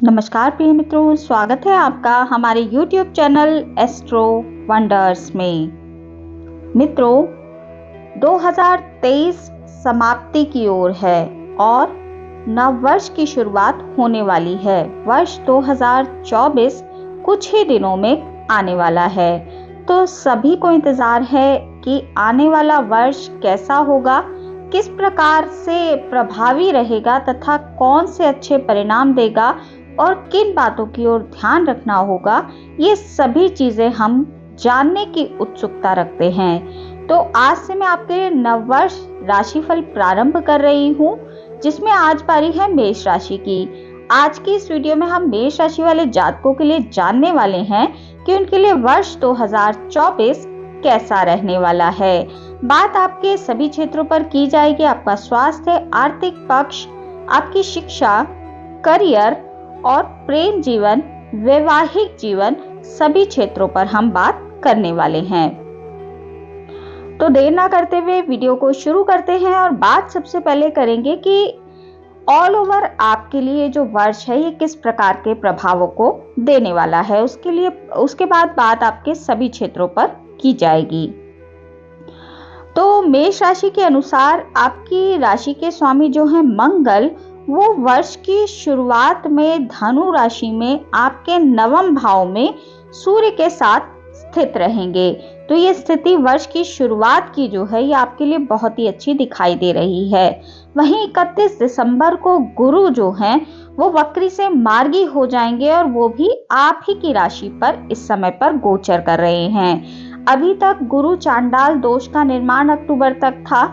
नमस्कार प्रिय मित्रों, स्वागत है आपका हमारे YouTube चैनल एस्ट्रो वंडर्स में। मित्रों, 2023 समाप्ति की ओर है और नव वर्ष की शुरुआत होने वाली है। वर्ष 2024 कुछ ही दिनों में आने वाला है, तो सभी को इंतजार है कि आने वाला वर्ष कैसा होगा, किस प्रकार से प्रभावी रहेगा तथा कौन से अच्छे परिणाम देगा और किन बातों की ओर ध्यान रखना होगा। ये सभी चीजें हम जानने की उत्सुकता रखते हैं। तो आज से मैं आपके लिए नववर्ष राशिफल प्रारंभ कर रही हूँ, जिसमें आज पारी है मेष राशि की। आज की इस वीडियो में हम मेष राशि वाले जातकों के लिए जानने वाले हैं कि उनके लिए वर्ष 2024 कैसा रहने वाला है। बात आपके सभी क्षेत्रों पर की जाएगी। आपका स्वास्थ्य, आर्थिक पक्ष, आपकी शिक्षा, करियर और प्रेम जीवन, वैवाहिक जीवन, सभी क्षेत्रों पर हम बात करने वाले हैं। तो देर ना करते हुए वीडियो को शुरू करते हैं और बात सबसे पहले करेंगे कि ऑल ओवर आपके लिए जो वर्ष है ये किस प्रकार के प्रभावों को देने वाला है। उसके बाद बात आपके सभी क्षेत्रों पर की जाएगी। तो मेष राशि के अनुसार आपकी राशि के स्वामी जो है मंगल, वो वर्ष की शुरुआत में धनु राशि में आपके नवम भाव में सूर्य के साथ स्थित रहेंगे। तो ये स्थिति वर्ष की शुरुआत की जो है ये आपके लिए बहुत ही अच्छी दिखाई दे रही है। वहीं 31 दिसंबर को गुरु जो हैं वो वक्री से मार्गी हो जाएंगे और वो भी आप ही की राशि पर इस समय पर गोचर कर रहे हैं। अभी तक गुरु चांडाल दोष का निर्माण अक्टूबर तक था,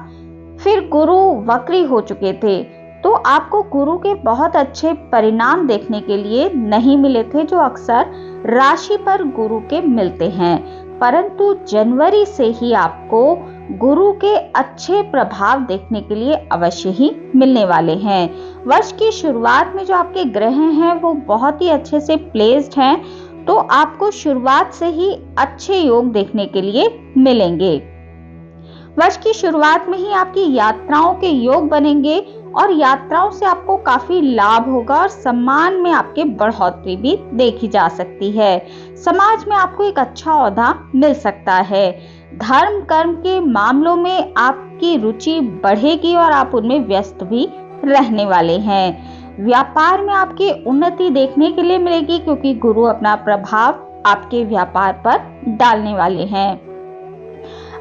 फिर गुरु वक्री हो चुके थे, तो आपको गुरु के बहुत अच्छे परिणाम देखने के लिए नहीं मिले थे, जो अक्सर राशि पर गुरु के मिलते हैं। परंतु जनवरी से ही आपको गुरु के अच्छे प्रभाव देखने के लिए अवश्य ही मिलने वाले हैं। वर्ष की शुरुआत में जो आपके ग्रह हैं वो बहुत ही अच्छे से प्लेस्ड हैं, तो आपको शुरुआत से ही अच्छे योग देखने के लिए मिलेंगे। वर्ष की शुरुआत में ही आपकी यात्राओं के योग बनेंगे और यात्राओं से आपको काफी लाभ होगा और सम्मान में आपके बढ़ोतरी भी देखी जा सकती है। समाज में आपको एक अच्छा ओहदा मिल सकता है। धर्म कर्म के मामलों में आपकी रुचि बढ़ेगी और आप उनमें व्यस्त भी रहने वाले हैं। व्यापार में आपकी उन्नति देखने के लिए मिलेगी, क्योंकि गुरु अपना प्रभाव आपके व्यापार पर डालने वाले हैं।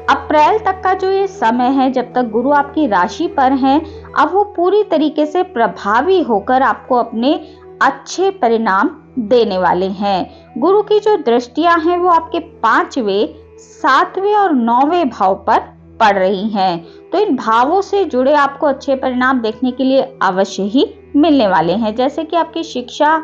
अप्रैल तक का जो ये समय है, जब तक गुरु आपकी राशि पर हैं, अब वो पूरी तरीके से प्रभावी होकर आपको अपने अच्छे परिणाम देने वाले हैं। गुरु की जो दृष्टियां हैं वो आपके 5वें, 7वें और 9वें भाव पर पड़ रही हैं। तो इन भावों से जुड़े आपको अच्छे परिणाम देखने के लिए अवश्य ही मिलने वाले हैं। जैसे कि आपकी शिक्षा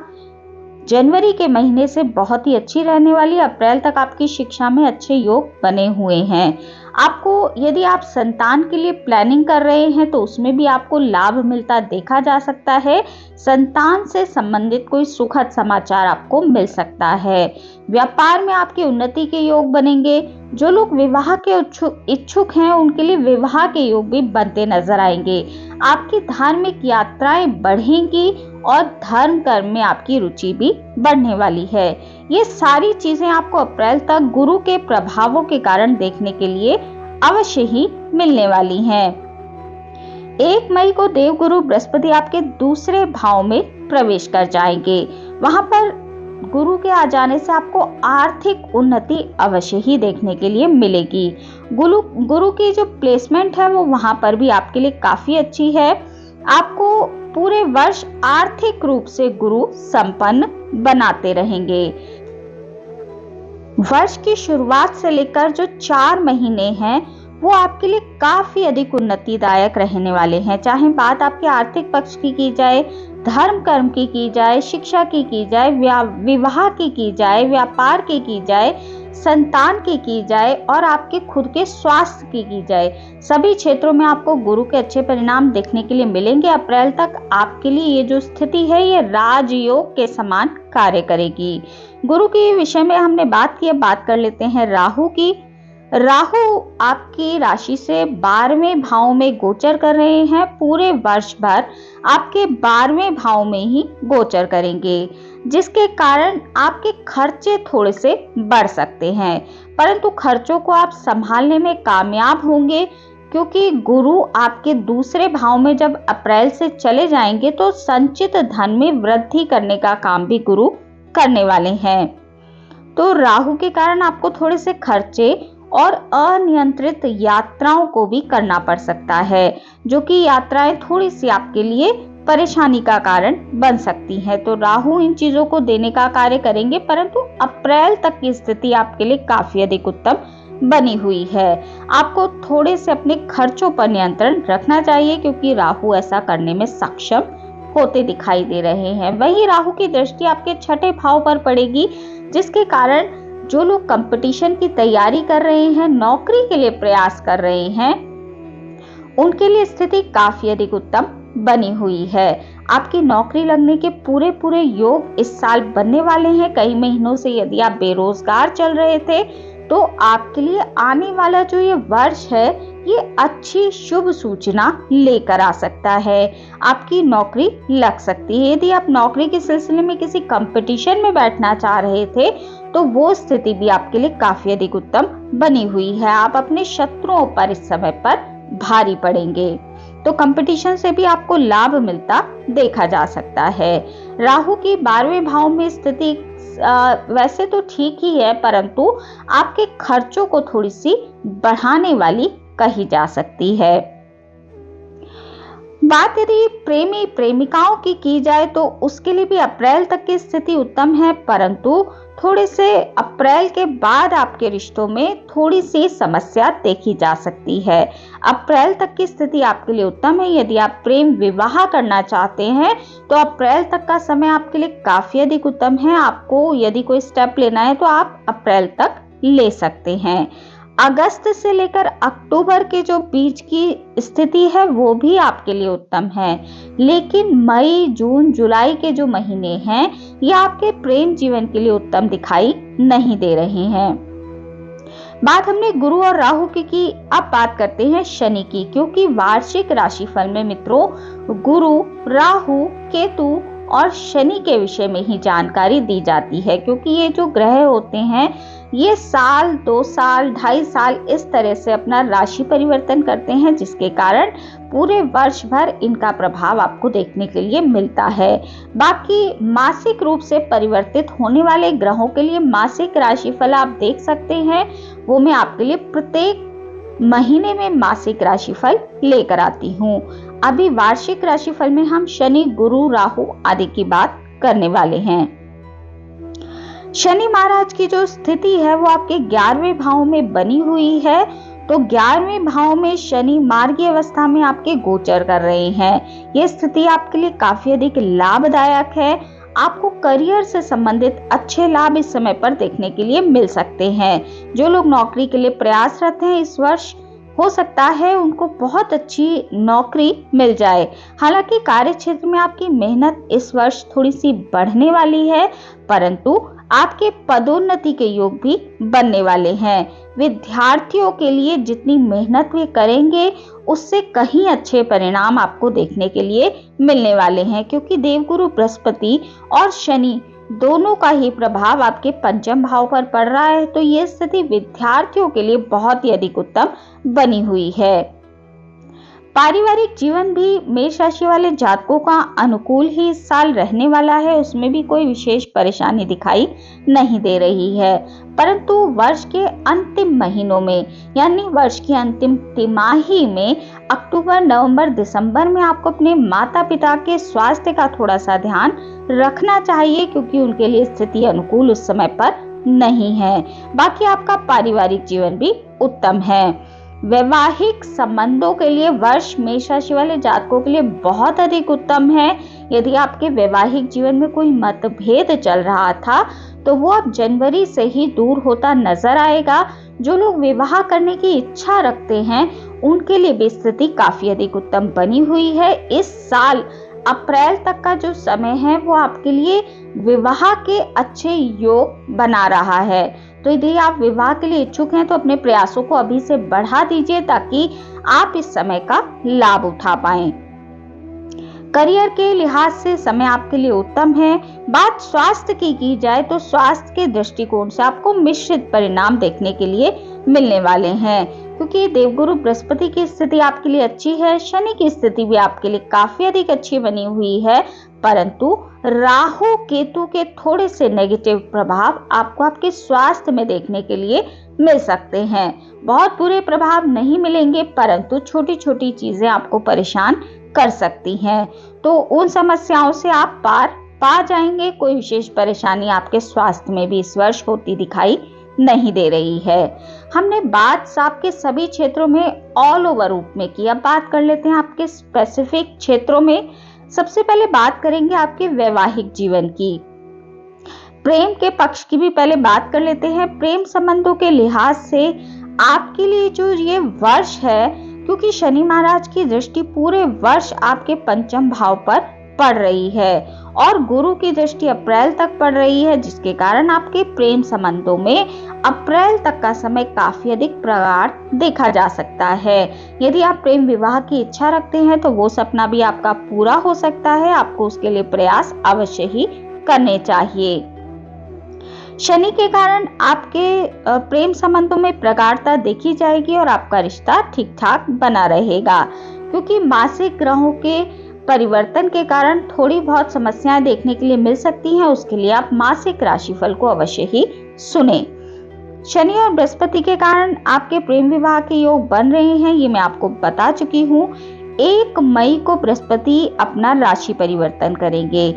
जनवरी के महीने से बहुत ही अच्छी रहने वाली। अप्रैल तक आपकी शिक्षा में अच्छे योग बने हुए हैं। आपको, यदि आप संतान के लिए प्लानिंग कर रहे हैं तो उसमें भी आपको लाभ मिलता देखा जा सकता है। संतान से संबंधित कोई सुखद समाचार आपको मिल सकता है। व्यापार में आपकी उन्नति के योग बनेंगे। जो लोग विवाह के इच्छुक हैं उनके लिए विवाह के योग भी बनते नजर आएंगे। आपकी धार्मिक यात्राएं बढ़ेंगी और धर्म कर्म में आपकी रुचि भी बढ़ने वाली है। ये सारी चीजें आपको अप्रैल तक गुरु के प्रभावों के कारण देखने के लिए अवश्य ही मिलने वाली हैं। 1 मई को देवगुरु बृहस्पति आपके दूसरे भाव में प्रवेश कर जाएंगे। वहां पर गुरु के आ जाने से आपको आर्थिक उन्नति अवश्य ही देखने के लिए मिलेगी। गुरु की जो प्लेसमेंट है वो वहां पर भी आपके लिए काफी अच्छी है। आपको पूरे वर्ष आर्थिक रूप से गुरु संपन्न बनाते रहेंगे। वर्ष की शुरुआत से लेकर जो 4 महीने हैं वो आपके लिए काफी अधिक उन्नतिदायक रहने वाले हैं। चाहे बात आपके आर्थिक पक्ष की जाए, धर्म कर्म की जाए, शिक्षा की जाए, विवाह की जाए, व्यापार की जाए, संतान की जाए और आपके खुद के स्वास्थ्य की जाए, सभी क्षेत्रों में आपको गुरु के अच्छे परिणाम देखने के लिए मिलेंगे। अप्रैल तक आपके लिए ये जो स्थिति है ये राजयोग के समान कार्य करेगी। गुरु के विषय में हमने बात की, अब बात कर लेते हैं राहु की। राहु आपकी राशि से 12वें भाव में गोचर कर रहे हैं। पूरे वर्ष भर आपके 12वें भाव में ही गोचर करेंगे, जिसके कारण आपके खर्चे थोड़े से बढ़ सकते हैं, परंतु खर्चों को आप संभालने में कामयाब होंगे, क्योंकि गुरु आपके दूसरे भाव में जब अप्रैल से चले जाएंगे तो संचित धन में वृद्धि करने का काम भी गुरु करने वाले हैं। तो राहु के कारण आपको थोड़े से खर्चे और अनियंत्रित यात्राओं को भी करना पड़ सकता है, जो कि यात्राएं थोड़ी सी आपके लिए परेशानी का कारण बन सकती हैं। तो राहु इन चीजों को देने का कार्य करेंगे, परंतु अप्रैल तक की स्थिति आपके लिए काफी अधिक उत्तम बनी हुई है। आपको थोड़े से अपने खर्चों पर नियंत्रण रखना चाहिए, क्योंकि राहु ऐसा करने में सक्षम होते दिखाई दे रहे हैं। वहीं राहु की दृष्टि आपके 6ठे भाव पर पड़ेगी, जिसके कारण जो लोग कंपटीशन की तैयारी कर रहे हैं, नौकरी के लिए प्रयास कर रहे हैं, उनके लिए स्थिति काफी अधिक उत्तम बनी हुई है। आपकी नौकरी लगने के पूरे योग इस साल बनने वाले हैं। कई महीनों से यदि आप बेरोजगार चल रहे थे, तो आपके लिए आने वाला जो ये वर्ष है, ये अच्छी शुभ सूचना लेकर आ सकता है। आपकी नौकरी लग सकती है। यदि आप नौकरी के सिलसिले में किसी कंपटीशन में बैठना चाह रहे थे, तो वो स्थिति भी आपके लिए काफी अधिक उत्तम बनी हुई है। आप अपने शत्रुओं पर इस समय पर भारी पड़ेंगे, तो कंपटीशन से भी आपको लाभ मिलता देखा जा सकता है। राहु की 12वें भाव में स्थिति वैसे तो ठीक ही है, परंतु आपके खर्चों को थोड़ी सी बढ़ाने वाली कही जा सकती है। बात यदि प्रेमी प्रेमिकाओं की जाए, तो उसके लिए भी अप्रैल तक की स्थिति उत्तम है, परंतु थोड़े से अप्रैल के बाद आपके रिश्तों में थोड़ी सी समस्या देखी जा सकती है। अप्रैल तक की स्थिति आपके लिए उत्तम है। यदि आप प्रेम विवाह करना चाहते हैं, तो अप्रैल तक का समय आपके लिए काफी अधिक उत्तम है। आपको यदि कोई स्टेप लेना है, तो आप अप्रैल तक ले सकते हैं। अगस्त से लेकर अक्टूबर के जो बीच की स्थिति है, वो भी आपके लिए उत्तम है, लेकिन मई, जून, जुलाई के जो महीने हैं, ये आपके प्रेम जीवन के लिए उत्तम दिखाई नहीं दे रहे हैं। बात हमने गुरु और राहु की। अब बात करते हैं शनि की, क्योंकि वार्षिक राशिफल में मित्रों गुरु, राहु, केतु और शनि के विषय में ही जानकारी दी जाती है, क्योंकि ये जो ग्रह होते हैं, ये साल, 2 साल, 2.5 साल इस तरह से अपना राशि परिवर्तन करते हैं, जिसके कारण पूरे वर्ष भर इनका प्रभाव आपको देखने के लिए मिलता है। बाकी मासिक रूप से परिवर्तित होने वाले ग्रहों के लिए मासिक राशिफल आप देख सकते हैं, वो मैं आपके लिए प्रत्येक महीने में मासिक राशिफल लेकर आती हूँ। अभी वार्षिक राशिफल में हम शनि, गुरु, राहु आदि की बात करने वाले हैं। शनि महाराज की जो स्थिति है, वो आपके 11वें भाव में बनी हुई है। तो 11वें भाव में शनि मार्गीय अवस्था में आपके गोचर कर रहे हैं। ये स्थिति आपके लिए काफी अधिक लाभदायक है। आपको करियर से संबंधित अच्छे लाभ इस समय पर देखने के लिए मिल सकते हैं। जो लोग नौकरी के लिए प्रयासरत हैं, इस वर्ष हो सकता है उनको बहुत अच्छी नौकरी मिल जाए। हालांकि कार्य क्षेत्र में आपकी मेहनत इस वर्ष थोड़ी सी बढ़ने वाली है, परंतु आपके पदोन्नति के योग भी बनने वाले हैं। विद्यार्थियों के लिए जितनी मेहनत वे करेंगे, उससे कहीं अच्छे परिणाम आपको देखने के लिए मिलने वाले हैं, क्योंकि देवगुरु बृहस्पति और शनि दोनों का ही प्रभाव आपके 5वें भाव पर पड़ रहा है। तो ये स्थिति विद्यार्थियों के लिए बहुत ही अधिक उत्तम बनी हुई है। पारिवारिक जीवन भी मेष राशि वाले जातकों का अनुकूल ही इस साल रहने वाला है, उसमें भी कोई विशेष परेशानी दिखाई नहीं दे रही है। परंतु वर्ष के अंतिम महीनों में, यानी वर्ष की अंतिम तिमाही में, अक्टूबर, नवंबर, दिसंबर में आपको अपने माता पिता के स्वास्थ्य का थोड़ा सा ध्यान रखना चाहिए, क्योंकि उनके लिए स्थिति अनुकूल उस समय पर नहीं है। बाकी आपका पारिवारिक जीवन भी उत्तम है। वैवाहिक संबंधों के लिए वर्ष मेष राशि वाले जातकों के लिए बहुत अधिक उत्तम है। यदि आपके वैवाहिक जीवन में कोई मतभेद चल रहा था, तो वो अब जनवरी से ही दूर होता नजर आएगा। जो लोग विवाह करने की इच्छा रखते हैं, उनके लिए भी स्थिति काफी अधिक उत्तम बनी हुई है। इस साल अप्रैल तक का जो समय है, वो आपके लिए विवाह के अच्छे योग बना रहा है। तो यदि आप विवाह के लिए इच्छुक हैं तो अपने प्रयासों को अभी से बढ़ा दीजिए ताकि आप इस समय का लाभ उठा पाएं। करियर के लिहाज से समय आपके लिए उत्तम है। बात स्वास्थ्य की जाए तो स्वास्थ्य के दृष्टिकोण से आपको मिश्रित परिणाम देखने के लिए मिलने वाले हैं, क्योंकि देवगुरु बृहस्पति की स्थिति आपके लिए अच्छी है। शनि की स्थिति भी आपके लिए काफी अधिक अच्छी बनी हुई है, परंतु राहु केतु के थोड़े से नेगेटिव प्रभाव आपको आपके स्वास्थ्य में देखने के लिए मिल सकते हैं। बहुत बुरे प्रभाव नहीं मिलेंगे, परंतु छोटी छोटी चीजें आपको परेशान कर सकती हैं, तो उन समस्याओं से आप पार पा जाएंगे। कोई विशेष परेशानी आपके स्वास्थ्य में भी इस वर्ष होती दिखाई नहीं दे रही है। हमने बात आपके सभी क्षेत्रों में ऑल ओवर रूप में की। अब बात कर लेते हैं आपके स्पेसिफिक क्षेत्रों में। सबसे पहले बात करेंगे आपके वैवाहिक जीवन की। प्रेम के पक्ष की भी पहले बात कर लेते हैं। प्रेम संबंधों के लिहाज से आपके लिए जो ये वर्ष है, क्योंकि शनि महाराज की दृष्टि पूरे वर्ष आपके पंचम भाव पर पड़ रही है और गुरु की दृष्टि अप्रैल तक पड़ रही है, जिसके कारण आपके प्रेम संबंधों में अप्रैल तक का समय काफी अधिक प्रगाढ़ देखा जा सकता है। यदि आप प्रेम विवाह की इच्छा रखते हैं तो वो सपना भी आपका पूरा हो सकता है। आपको उसके लिए प्रयास अवश्य ही करने चाहिए। शनि के कारण आपके प्रेम संबंधों में प्रगाढ़ता देखी जाएगी और आपका रिश्ता ठीक ठाक बना रहेगा, क्योंकि मासिक ग्रहों के परिवर्तन के कारण थोड़ी बहुत समस्याएं देखने के लिए मिल सकती हैं। उसके लिए आप मासिक राशिफल को अवश्य ही सुने। शनि और बृहस्पति के कारण आपके प्रेम विवाह के योग बन रहे हैं, ये मैं आपको बता चुकी हूँ। 1 मई को बृहस्पति अपना राशि परिवर्तन करेंगे।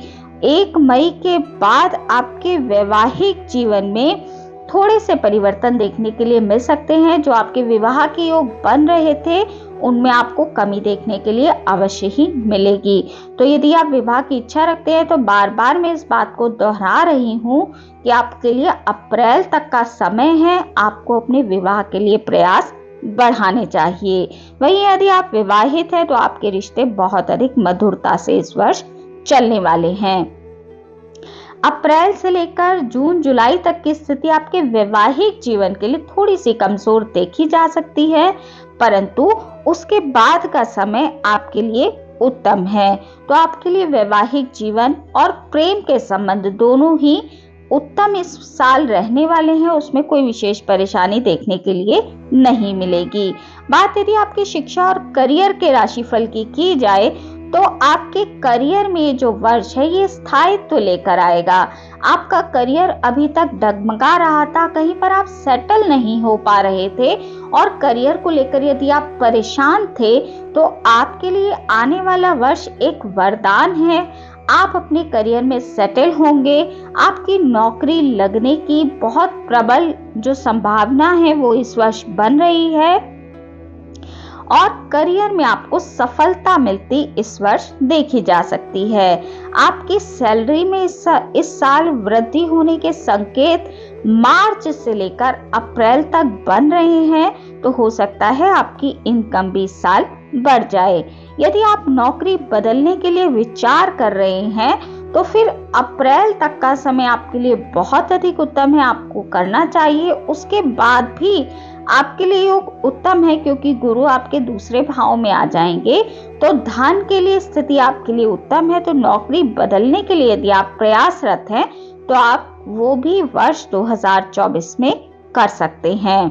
1 मई के बाद आपके वैवाहिक जीवन में थोड़े से परिवर्तन देखने के लिए मिल सकते हैं। जो आपके विवाह के योग बन रहे थे उनमें आपको कमी देखने के लिए अवश्य ही मिलेगी। तो यदि आप विवाह की इच्छा रखते हैं तो बार बार मैं इस बात को दोहरा रही हूँ कि आपके लिए अप्रैल तक का समय है। आपको अपने विवाह के लिए प्रयास बढ़ाने चाहिए। वहीं यदि आप विवाहित हैं तो आपके रिश्ते बहुत अधिक मधुरता से इस वर्ष चलने वाले हैं। अप्रैल से लेकर जून जुलाई तक की स्थिति आपके वैवाहिक जीवन के लिए थोड़ी सी कमजोर देखी जा सकती है, परंतु उसके बाद का समय आपके लिए उत्तम है। तो आपके लिए वैवाहिक जीवन और प्रेम के संबंध दोनों ही उत्तम इस साल रहने वाले हैं। उसमें कोई विशेष परेशानी देखने के लिए नहीं मिलेगी। बात यदि आपकी शिक्षा और करियर के राशिफल की जाए तो आपके करियर में जो वर्ष है ये स्थायित्व लेकर आएगा। आपका करियर अभी तक डगमगा रहा था, कहीं पर आप सेटल नहीं हो पा रहे थे और करियर को लेकर यदि आप परेशान थे तो आपके लिए आने वाला वर्ष एक वरदान है। आप अपने करियर में सेटल होंगे। आपकी नौकरी लगने की बहुत प्रबल जो संभावना है वो इस वर्ष बन रही है और करियर में आपको सफलता मिलती इस वर्ष देखी जा सकती है। आपकी सैलरी में इस साल वृद्धि होने के संकेत मार्च से लेकर अप्रैल तक बन रहे हैं, तो हो सकता है आपकी इनकम भी इस साल बढ़ जाए। यदि आप नौकरी बदलने के लिए विचार कर रहे हैं तो फिर अप्रैल तक का समय आपके लिए बहुत अधिक उत्तम है, आपको करना चाहिए। उसके बाद भी आपके लिए योग उत्तम है क्योंकि गुरु आपके दूसरे भाव में आ जाएंगे, तो धन के लिए स्थिति आपके लिए उत्तम है। तो नौकरी बदलने के लिए यदि आप प्रयासरत हैं तो आप वो भी वर्ष 2024 में कर सकते हैं।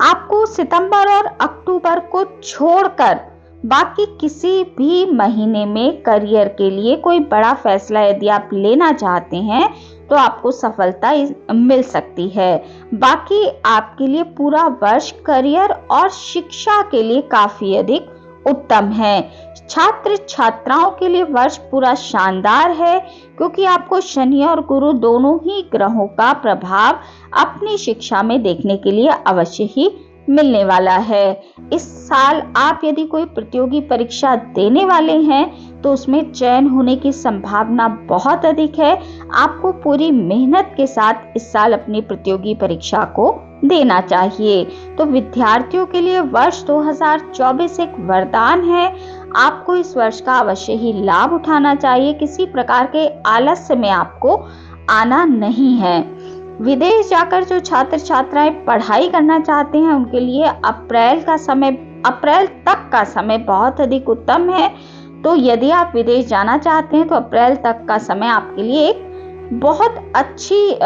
आपको सितंबर और अक्टूबर को छोड़कर बाकी किसी भी महीने में करियर के लिए कोई बड़ा फैसला यदि आप लेना चाहते हैं तो आपको सफलता मिल सकती है। बाकी आपके लिए पूरा वर्ष करियर और शिक्षा के लिए काफी अधिक उत्तम है। छात्र छात्राओं के लिए वर्ष पूरा शानदार है क्योंकि आपको शनि और गुरु दोनों ही ग्रहों का प्रभाव अपनी शिक्षा में देखने के लिए अवश्य ही मिलने वाला है। इस साल आप यदि कोई प्रतियोगी परीक्षा देने वाले हैं तो उसमें चयन होने की संभावना बहुत अधिक है। आपको पूरी मेहनत के साथ इस साल अपनी प्रतियोगी परीक्षा को देना चाहिए। तो विद्यार्थियों के लिए वर्ष 2024 एक वरदान है। आपको इस वर्ष का अवश्य ही लाभ उठाना चाहिए। किसी प्रकार के आलस्य में आपको आना नहीं है। विदेश जाकर जो छात्र छात्राएं पढ़ाई करना चाहते हैं उनके लिए अप्रैल तक का समय बहुत अधिक उत्तम है। तो यदि आप विदेश जाना चाहते हैं तो अप्रैल तक का समय आपके लिए एक बहुत अच्छी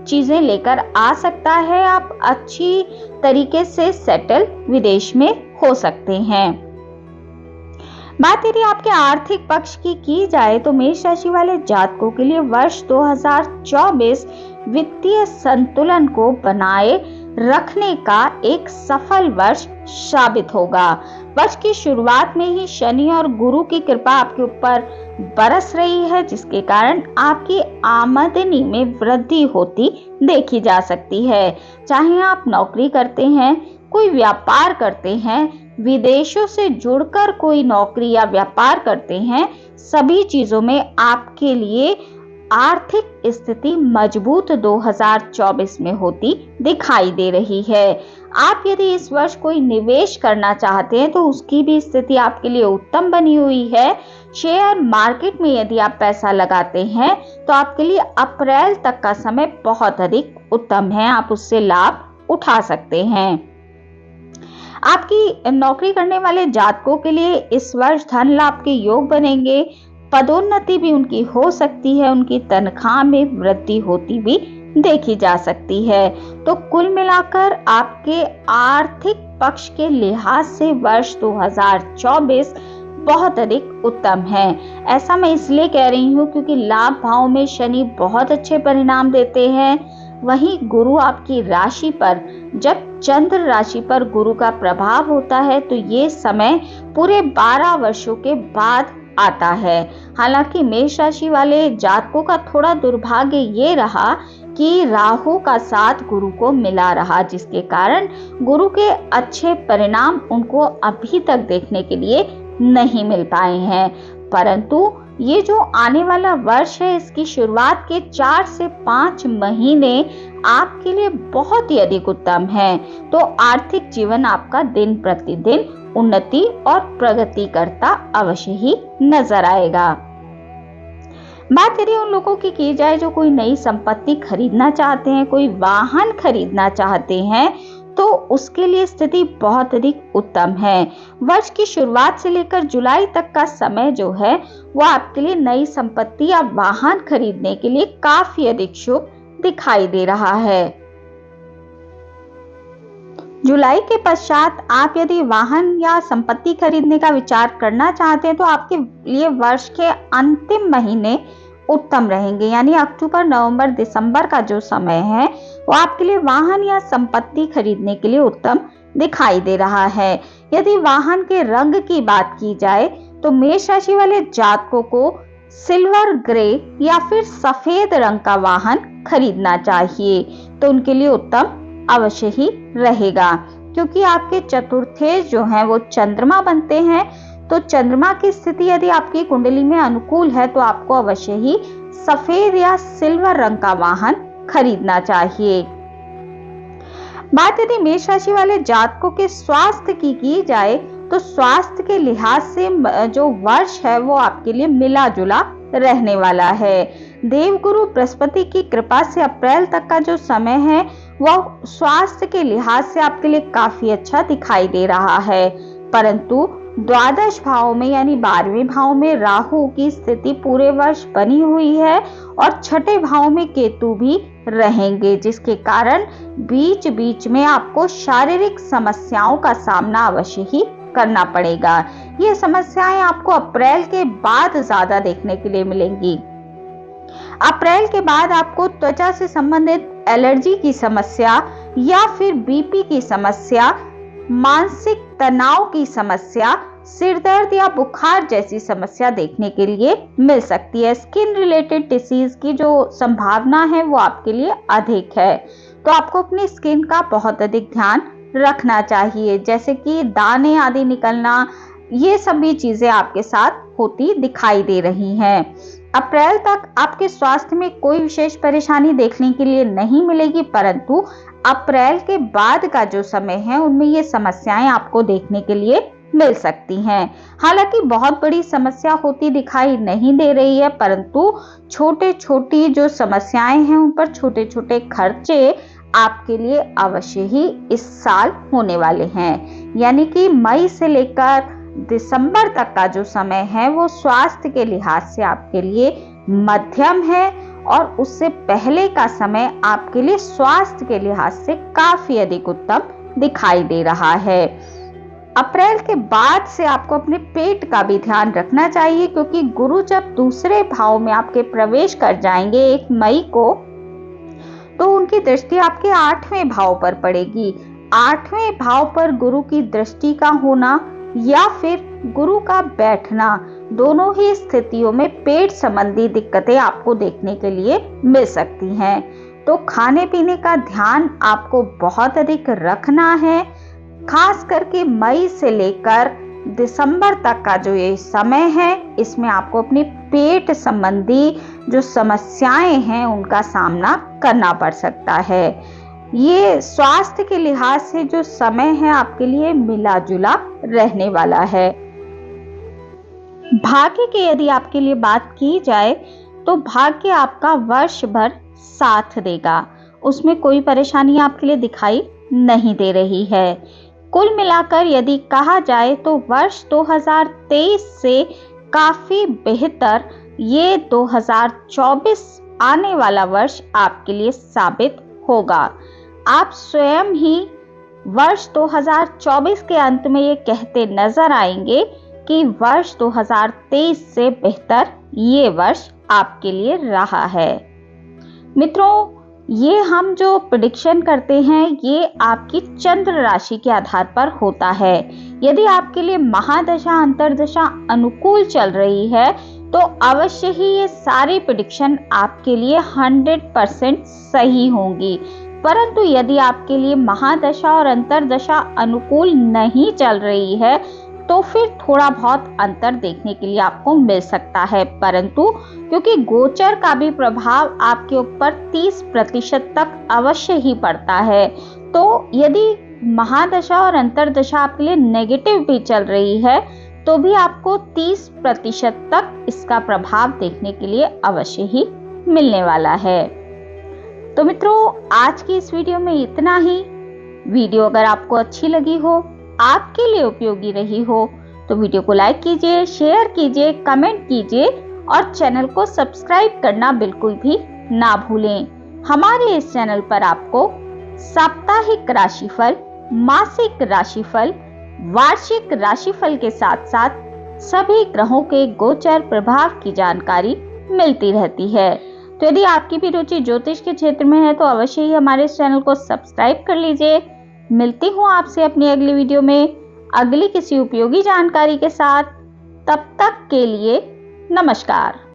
चीजें लेकर आ सकता है। आप अच्छी तरीके से सेटल विदेश में हो सकते हैं। बात यदि आपके आर्थिक पक्ष की जाए तो मेष राशि वाले जातकों के लिए वर्ष 2024 वित्तीय संतुलन को बनाए रखने का एक सफल वर्ष साबित होगा। वर्ष की शुरुआत में ही शनि और गुरु की कृपा आपके ऊपर बरस रही है, जिसके कारण आपकी आमदनी में वृद्धि होती देखी जा सकती है। चाहे आप नौकरी करते हैं, कोई व्यापार करते हैं, विदेशों से जुड़कर कोई नौकरी या व्यापार करते हैं, सभी चीजों में आपके लिए आर्थिक स्थिति मजबूत 2024 में होती दिखाई दे रही है। आप यदि इस वर्ष कोई निवेश करना चाहते हैं तो उसकी भी स्थिति आपके लिए उत्तम बनी हुई है। शेयर मार्केट में यदि आप पैसा लगाते हैं तो आपके लिए अप्रैल तक का समय बहुत अधिक उत्तम है, आप उससे लाभ उठा सकते हैं। आपकी नौकरी करने वाले जातकों के लिए इस वर्ष धन लाभ के योग बनेंगे, पदोन्नति भी उनकी हो सकती है, उनकी तनख्वाह में वृद्धि होती भी देखी जा सकती है। तो कुल मिलाकर आपके आर्थिक पक्ष के लिहाज से वर्ष 2024 बहुत अधिक उत्तम है। ऐसा मैं इसलिए कह रही हूँ क्योंकि लाभ भाव में शनि बहुत अच्छे परिणाम देते हैं, वहीं गुरु आपकी राशि पर, जब चंद्र राशि पर गुरु का प्रभाव होता है तो ये समय पूरे 12 वर्षों के बाद आता है। हालांकि मेष राशि वाले जातकों का थोड़ा दुर्भाग्य ये रहा कि राहु का साथ गुरु को मिला रहा, जिसके कारण गुरु के अच्छे परिणाम उनको अभी तक देखने के लिए नहीं मिल पाए हैं। परंतु ये जो आने वाला वर्ष है, इसकी शुरुआत के 4 से 5 महीने आपके लिए बहुत ही अधिक उत्तम है। तो आर्थिक जीवन आपका दिन प्रतिदिन उन्नति और प्रगति करता अवश्य ही नजर आएगा। बात यदि उन लोगों की जाए जो कोई नई संपत्ति खरीदना चाहते हैं, कोई वाहन खरीदना चाहते हैं, तो उसके लिए स्थिति बहुत अधिक उत्तम है। वर्ष की शुरुआत से लेकर जुलाई तक का समय जो है वो आपके लिए नई संपत्ति या वाहन खरीदने के लिए काफी अधिक शुभ दिखाई दे रहा है। जुलाई के पश्चात आप यदि वाहन या संपत्ति खरीदने का विचार करना चाहते हैं तो आपके लिए वर्ष के अंतिम महीने उत्तम रहेंगे, यानी अक्टूबर, नवंबर, दिसंबर का जो समय है वो आपके लिए वाहन या संपत्ति खरीदने के लिए उत्तम दिखाई दे रहा है। यदि वाहन के रंग की बात की जाए तो मेष राशि वाले जातकों को सिल्वर ग्रे या फिर सफेद रंग का वाहन खरीदना चाहिए, तो उनके लिए उत्तम अवश्य ही रहेगा, क्योंकि आपके चतुर्थेश जो हैं वो चंद्रमा बनते हैं। तो चंद्रमा की स्थिति यदि आपकी कुंडली में अनुकूल है तो आपको अवश्य ही सफेद या सिल्वर रंग का वाहन खरीदना चाहिए। बात यदि मेष राशि वाले जातकों के स्वास्थ्य की जाए तो स्वास्थ्य के लिहाज से जो वर्ष है वो आपके लिए मिला जुला रहने वाला है। देवगुरु बृहस्पति की कृपा से अप्रैल तक का जो समय है वह स्वास्थ्य के लिहाज से आपके लिए काफी अच्छा दिखाई दे रहा है। परंतु द्वादश भाव में यानी 12वें भाव में राहु की स्थिति पूरे वर्ष बनी हुई है और छठे भाव में केतु भी रहेंगे, जिसके कारण बीच बीच में आपको शारीरिक समस्याओं का सामना अवश्य ही करना पड़ेगा। ये समस्याएं आपको अप्रैल के बाद ज्यादा देखने के लिए मिलेंगी। अप्रैल के बाद आपको त्वचा से संबंधित एलर्जी की समस्या या फिर बीपी की समस्या, मानसिक तनाव की समस्या, सिर दर्द या बुखार जैसी समस्या देखने के लिए मिल सकती है। स्किन रिलेटेड डिसीज की जो संभावना है वो आपके लिए अधिक है, तो आपको अपनी स्किन का बहुत अधिक ध्यान रखना चाहिए, जैसे कि दाने आदि निकलना, ये सभी चीजें आपके साथ होती दिखाई दे रही हैं। अप्रैल तक आपके स्वास्थ्य में कोई विशेष परेशानी देखने के लिए नहीं मिलेगी, परंतु अप्रैल के बाद का जो समय है उनमें ये समस्याएं आपको देखने के लिए मिल सकती हैं। हालांकि बहुत बड़ी समस्या होती दिखाई नहीं दे रही है, परंतु छोटे छोटी जो समस्याएं हैं उन पर छोटे छोटे खर्चे आपके लिए अवश्य ही इस साल होने वाले हैं। यानी कि मई से लेकर दिसंबर तक का जो समय है वो स्वास्थ्य के लिहाज से आपके लिए मध्यम है, और उससे पहले का समय आपके लिए स्वास्थ्य के लिहाज से काफी अधिक उत्तम दिखाई दे रहा है। अप्रैल के बाद से आपको अपने पेट का भी ध्यान रखना चाहिए, क्योंकि गुरु जब दूसरे भाव में आपके प्रवेश कर जाएंगे 1 मई को, तो उनकी दृष्टि आपके 8वें भाव पर पड़ेगी। 8वें भाव पर गुरु की दृष्टि का होना या फिर गुरु का बैठना, दोनों ही स्थितियों में पेट संबंधी दिक्कतें आपको देखने के लिए मिल सकती हैं। तो खाने पीने का ध्यान आपको बहुत अधिक रखना है। खास करके मई से लेकर दिसंबर तक का जो ये समय है, इसमें आपको अपने पेट संबंधी जो समस्याएं हैं उनका सामना करना पड़ सकता है। ये स्वास्थ्य के लिहाज से जो समय है आपके लिए मिला जुला रहने वाला है। भाग्य की यदि आपके लिए बात की जाए तो भाग्य आपका वर्ष भर साथ देगा, उसमें कोई परेशानी आपके लिए दिखाई नहीं दे रही है। कुल मिलाकर यदि कहा जाए तो वर्ष 2023 से काफी बेहतर ये 2024 आने वाला वर्ष आपके लिए साबित होगा। आप स्वयं ही वर्ष 2024 के अंत में ये कहते नजर आएंगे कि वर्ष 2023 से बेहतर ये वर्ष आपके लिए रहा है। मित्रों, ये हम जो प्रेडिक्शन करते हैं ये आपकी चंद्र राशि के आधार पर होता है। यदि आपके लिए महादशा अंतरदशा अनुकूल चल रही है तो अवश्य ही ये सारी प्रेडिक्शन आपके लिए 100% सही होंगी। परंतु यदि आपके लिए महादशा और अंतरदशा अनुकूल नहीं चल रही है तो फिर थोड़ा बहुत अंतर देखने के लिए आपको मिल सकता है। परंतु क्योंकि गोचर का भी प्रभाव आपके ऊपर 30% तक अवश्य ही पड़ता है, तो यदि महादशा और अंतरदशा आपके लिए नेगेटिव भी चल रही है तो भी आपको 30% तक इसका प्रभाव देखने के लिए अवश्य ही मिलने वाला है। तो मित्रों, आज की इस वीडियो में इतना ही। वीडियो अगर आपको अच्छी लगी हो, आपके लिए उपयोगी रही हो, तो वीडियो को लाइक कीजिए, शेयर कीजिए, कमेंट कीजिए और चैनल को सब्सक्राइब करना बिल्कुल भी ना भूलें। हमारे इस चैनल पर आपको साप्ताहिक राशिफल, मासिक राशिफल, वार्षिक राशिफल के साथ साथ सभी ग्रहों के गोचर प्रभाव की जानकारी मिलती रहती है। तो यदि आपकी भी रुचि ज्योतिष के क्षेत्र में है तो अवश्य ही हमारे इस चैनल को सब्सक्राइब कर लीजिए। मिलती हूँ आपसे अपनी अगली वीडियो में अगली किसी उपयोगी जानकारी के साथ। तब तक के लिए नमस्कार।